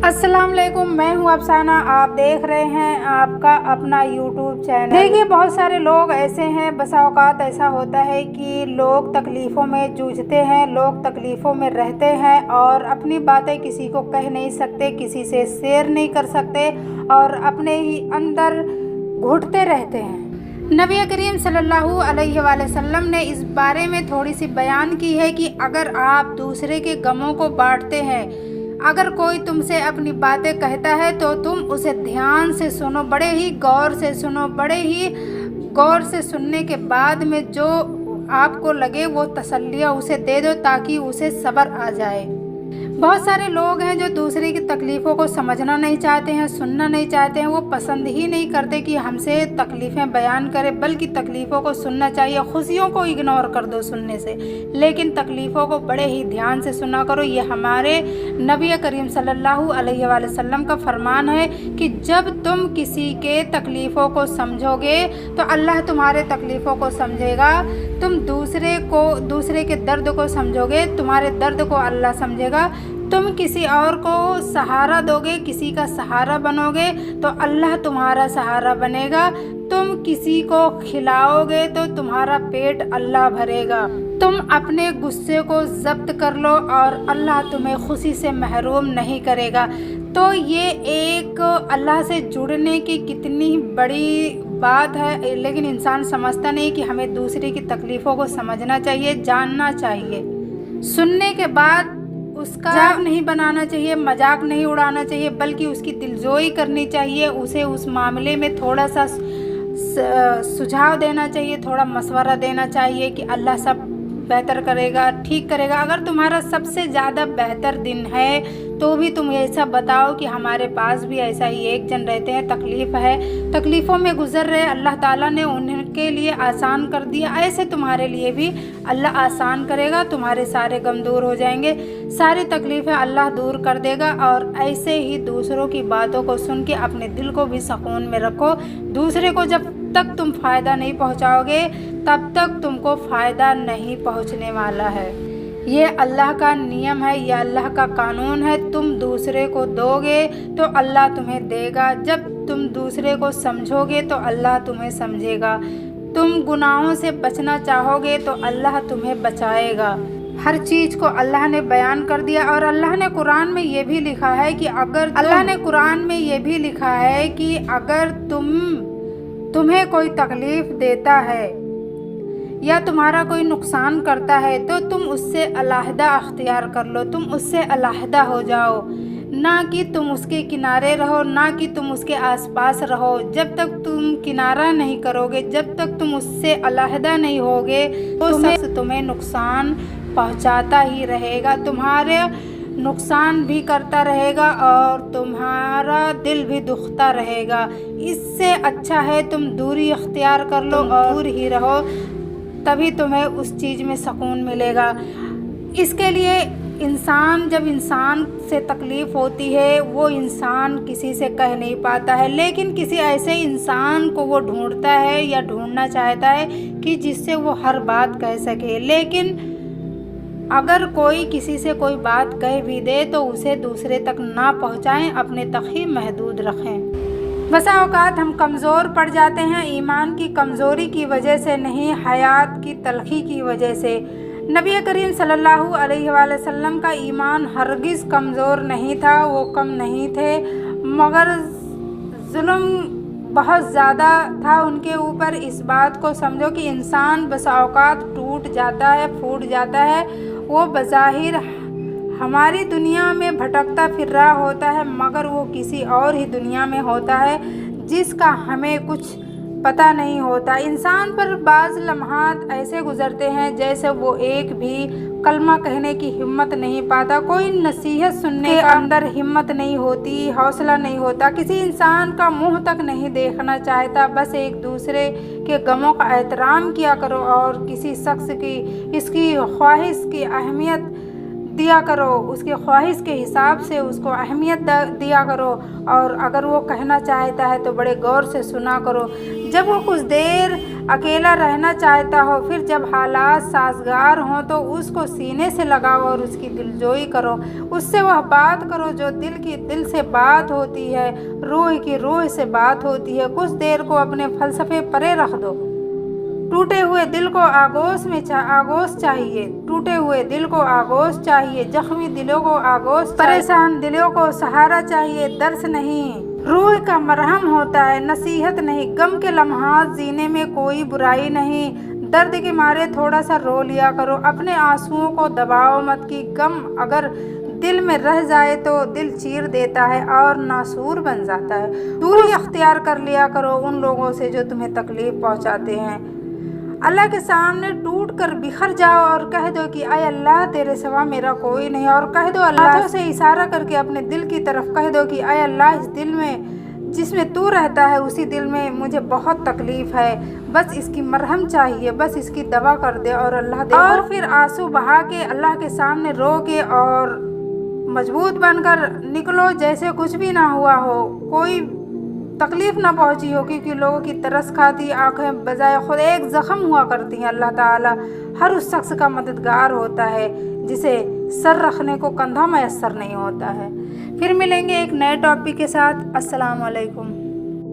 अस्सलाम वालेकुम, मैं हूँ अफसाना। आप देख रहे हैं आपका अपना यूट्यूब चैनल। देखिए, बहुत सारे लोग ऐसे हैं, बसा औकात ऐसा होता है कि लोग तकलीफ़ों में जूझते हैं, लोग तकलीफ़ों में रहते हैं और अपनी बातें किसी को कह नहीं सकते, किसी से शेयर नहीं कर सकते और अपने ही अंदर घुटते रहते हैं। नबी करीम सल्लल्लाहु अलैहि वसल्लम ने इस बारे में थोड़ी सी बयान की है कि अगर आप दूसरे के गमों को बांटते हैं, अगर कोई तुमसे अपनी बातें कहता है तो तुम उसे ध्यान से सुनो, बड़े ही गौर से सुनो। बड़े ही गौर से सुनने के बाद में जो आपको लगे वो तसल्लियाँ उसे दे दो ताकि उसे सब्र आ जाए। बहुत सारे लोग हैं जो दूसरे की तकलीफ़ों को समझना नहीं चाहते हैं, सुनना नहीं चाहते हैं। वो पसंद ही नहीं करते कि हमसे तकलीफ़ें बयान करें, बल्कि तकलीफ़ों को सुनना चाहिए। खुशियों को इग्नोर कर दो सुनने से, लेकिन तकलीफ़ों को बड़े ही ध्यान से सुना करो। ये हमारे नबी करीम सल्लल्लाहु अलैहि वसल्लम का फरमान है कि जब तुम किसी के तकलीफ़ों को समझोगे तो अल्लाह तुम्हारे तकलीफ़ों को समझेगा। तुम दूसरे के दर्द को समझोगे, तुम्हारे दर्द को अल्लाह समझेगा। तुम किसी और को सहारा दोगे, किसी का सहारा बनोगे तो अल्लाह तुम्हारा सहारा बनेगा। तुम किसी को खिलाओगे तो तुम्हारा पेट अल्लाह भरेगा। तुम अपने गुस्से को जब्त कर लो और अल्लाह तुम्हें खुशी से महरूम नहीं करेगा। तो ये एक अल्लाह से जुड़ने की कितनी बड़ी बात है, लेकिन इंसान समझता नहीं कि हमें दूसरे की तकलीफ़ों को समझना चाहिए, जानना चाहिए। सुनने के बाद उसका मजाक नहीं बनाना चाहिए, मजाक नहीं उड़ाना चाहिए, बल्कि उसकी दिलजोई करनी चाहिए। उसे उस मामले में थोड़ा सा सुझाव देना चाहिए, थोड़ा मशवरा देना चाहिए कि अल्लाह सब बेहतर करेगा, ठीक करेगा। अगर तुम्हारा सबसे ज़्यादा बेहतर दिन है तो भी तुम ऐसा बताओ कि हमारे पास भी ऐसा ही एक जन रहते हैं, तकलीफ़ है, तकलीफ़ों में गुजर रहे, अल्लाह ताला ने उनके लिए आसान कर दिया, ऐसे तुम्हारे लिए भी अल्लाह आसान करेगा। तुम्हारे सारे गम दूर हो जाएंगे, सारी तकलीफ़ें अल्लाह दूर कर देगा। और ऐसे ही दूसरों की बातों को सुन के अपने दिल को भी सुकून में रखो। दूसरे को जब तक तुम फ़ायदा नहीं पहुंचाओगे तब तक तुमको फ़ायदा नहीं पहुंचने वाला है। ये अल्लाह का नियम है, ये अल्लाह का कानून है। तुम दूसरे को दोगे तो अल्लाह तुम्हें देगा। जब तुम दूसरे को समझोगे तो अल्लाह तुम्हें समझेगा। तुम गुनाहों से बचना चाहोगे तो अल्लाह तुम्हें बचाएगा। हर चीज़ को अल्लाह ने बयान कर दिया। और अल्लाह ने कुरान में ये भी लिखा है कि अगर तुम्हें कोई तकलीफ़ देता है या तुम्हारा कोई नुकसान करता है तो तुम उससे अलहदा अख्तियार कर लो, तुम उससे अलहदा हो जाओ, ना कि तुम उसके किनारे रहो, ना कि तुम उसके आसपास रहो। जब तक तुम किनारा नहीं करोगे, जब तक तुम उससे अलहदा नहीं होगे तो तुम्हें नुकसान पहुंचाता ही रहेगा, तुम्हारे नुकसान भी करता रहेगा और तुम्हारा दिल भी दुखता रहेगा। इससे अच्छा है तुम दूरी अख्तियार कर लो और दूर ही रहो, तभी तुम्हें उस चीज़ में सुकून मिलेगा। इसके लिए जब इंसान से तकलीफ़ होती है वो इंसान किसी से कह नहीं पाता है, लेकिन किसी ऐसे इंसान को वो ढूंढता है या ढूंढना चाहता है कि जिससे वो हर बात कह सके। लेकिन अगर कोई किसी से कोई बात कह भी दे तो उसे दूसरे तक ना पहुंचाएं, अपने तक ही महदूद रखें। बसा औकात हम कमज़ोर पड़ जाते हैं, ईमान की कमज़ोरी की वजह से नहीं, हयात की तलखी की वजह से। नबी करीम सल्लल्लाहु अलैहि वसल्लम का ईमान हरगिज़ कमज़ोर नहीं था, वो कम नहीं थे, मगर जुल्म बहुत ज़्यादा था उनके ऊपर। इस बात को समझो कि इंसान बसा औकात टूट जाता है, फूट जाता है। वो बज़ाहिर हमारी दुनिया में भटकता फिर रहा होता है, मगर वो किसी और ही दुनिया में होता है जिसका हमें कुछ पता नहीं होता। इंसान पर बाज़ लम्हात ऐसे गुज़रते हैं जैसे वो एक भी कलमा कहने की हिम्मत नहीं पाता, कोई नसीहत सुनने के अंदर हिम्मत नहीं होती, हौसला नहीं होता, किसी इंसान का मुंह तक नहीं देखना चाहता। बस एक दूसरे के गमों का एहतराम किया करो और किसी शख्स की इसकी ख्वाहिश की अहमियत दिया करो, उसकी ख्वाहिश के हिसाब से उसको अहमियत दिया करो। और अगर वो कहना चाहता है तो बड़े गौर से सुना करो। जब वो कुछ देर अकेला रहना चाहता हो, फिर जब हालात साजगार हों तो उसको सीने से लगाओ और उसकी दिलजोई करो। उससे वह बात करो जो दिल की दिल से बात होती है, रूह की रूह से बात होती है। कुछ देर को अपने फलसफे परे रख दो। टूटे हुए दिल को आगोश चाहिए, टूटे हुए दिल को आगोश चाहिए, जख्मी दिलों को आगोश, परेशान दिलों को सहारा चाहिए। दर्द नहीं रूह का मरहम होता है, नसीहत नहीं। गम के लम्हात जीने में कोई बुराई नहीं, दर्द के मारे थोड़ा सा रो लिया करो। अपने आंसुओं को दबाओ मत कि गम अगर दिल में रह जाए तो दिल चीर देता है और नासूर बन जाता है। दूरी अख्तियार कर लिया करो उन लोगों से जो तुम्हें तकलीफ पहुंचाते हैं। अल्लाह के सामने टूट कर बिखर जाओ और कह दो कि आय अल्लाह तेरे सिवा मेरा कोई नहीं। और कह दो अल्लाह से इशारा करके अपने दिल की तरफ कह दो कि आय अल्लाह इस दिल में जिसमें तू रहता है उसी दिल में मुझे बहुत तकलीफ़ है, बस इसकी मरहम चाहिए, बस इसकी दवा कर दे। और अल्लाह दे। और फिर आंसू बहा के अल्लाह के सामने रो के और मजबूत बनकर निकलो जैसे कुछ भी ना हुआ हो, कोई तकलीफ़ ना पहुंची हो। क्योंकि लोगों की तरस खाती आंखें बजाय खुद एक ज़ख्म हुआ करती हैं। अल्लाह ताला हर उस शख्स का मददगार होता है जिसे सर रखने को कंधा मैसर नहीं होता है। फिर मिलेंगे एक नए टॉपिक के साथ। अस्सलाम वालेकुम।